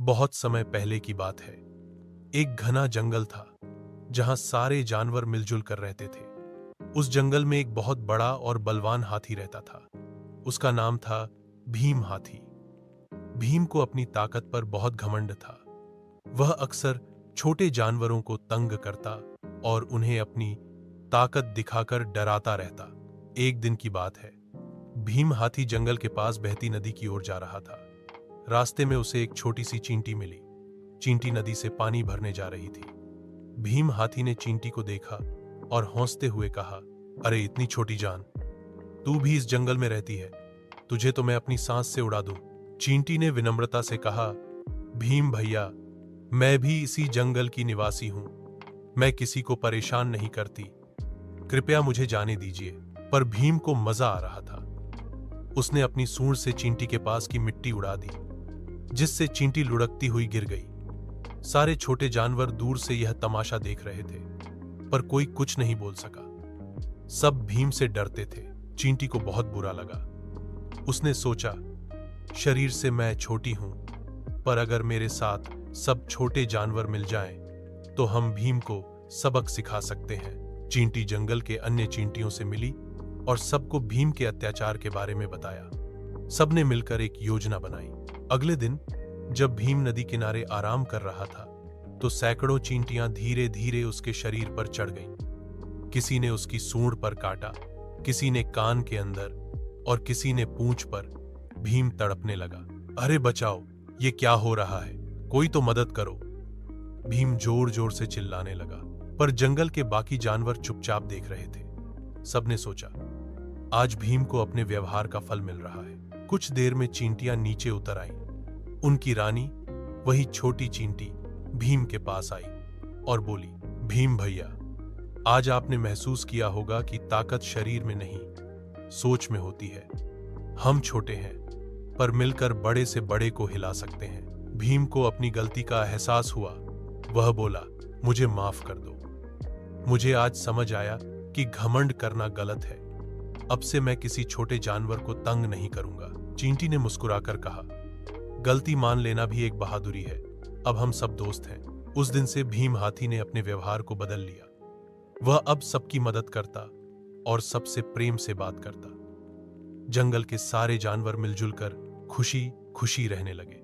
बहुत समय पहले की बात है। एक घना जंगल था जहां सारे जानवर मिलजुल कर रहते थे। उस जंगल में एक बहुत बड़ा और बलवान हाथी रहता था। उसका नाम था भीम हाथी। भीम को अपनी ताकत पर बहुत घमंड था। वह अक्सर छोटे जानवरों को तंग करता और उन्हें अपनी ताकत दिखाकर डराता रहता। एक दिन की बात है। भीम हाथी जंगल के पास बहती नदी की ओर जा रहा था। रास्ते में उसे एक छोटी सी चींटी मिली। चींटी नदी से पानी भरने जा रही थी। भीम हाथी ने चींटी को देखा और हौंसते हुए कहा, अरे इतनी छोटी जान, तू भी इस जंगल में रहती है, तुझे तो मैं अपनी सांस से उड़ा दूं। चींटी ने विनम्रता से कहा, भीम भैया, मैं भी इसी जंगल की निवासी हूं। मैं किसी को परेशान नहीं करती, कृपया मुझे जाने दीजिए। पर भीम को मजा आ रहा था। उसने अपनी सूंड से चींटी के पास की मिट्टी उड़ा दी, जिससे चींटी लुढ़कती हुई गिर गई। सारे छोटे जानवर दूर से यह तमाशा देख रहे थे, पर कोई कुछ नहीं बोल सका। सब भीम से डरते थे। चींटी को बहुत बुरा लगा। उसने सोचा, शरीर से मैं छोटी हूं, पर अगर मेरे साथ सब छोटे जानवर मिल जाएं, तो हम भीम को सबक सिखा सकते हैं। चींटी जंगल के अन्य चींटियों से मिली और सबको भीम के अत्याचार के बारे में बताया। सबने मिलकर एक योजना बनाई। अगले दिन जब भीम नदी किनारे आराम कर रहा था, तो सैकड़ों चींटियां धीरे धीरे उसके शरीर पर चढ़ गईं। किसी ने उसकी सूंड पर काटा, किसी ने कान के अंदर और किसी ने पूंछ पर। भीम तड़पने लगा। अरे बचाओ, ये क्या हो रहा है? कोई तो मदद करो। भीम जोर जोर से चिल्लाने लगा, पर जंगल के बाकी जानवर चुपचाप देख रहे थे। सबने सोचा, आज भीम को अपने व्यवहार का फल मिल रहा है। कुछ देर में चींटियां नीचे उतर आईं। उनकी रानी, वही छोटी चींटी, भीम के पास आई और बोली, भीम भैया, आज आपने महसूस किया होगा कि ताकत शरीर में नहीं, सोच में होती है। हम छोटे हैं, पर मिलकर बड़े से बड़े को हिला सकते हैं। भीम को अपनी गलती का एहसास हुआ। वह बोला, मुझे माफ कर दो। मुझे आज समझ आया कि घमंड करना गलत है। अब से मैं किसी छोटे जानवर को तंग नहीं करूंगा। चींटी ने मुस्कुराकर कहा, गलती मान लेना भी एक बहादुरी है। अब हम सब दोस्त हैं। उस दिन से भीम हाथी ने अपने व्यवहार को बदल लिया। वह अब सबकी मदद करता और सबसे प्रेम से बात करता। जंगल के सारे जानवर मिलजुल कर खुशी खुशी रहने लगे।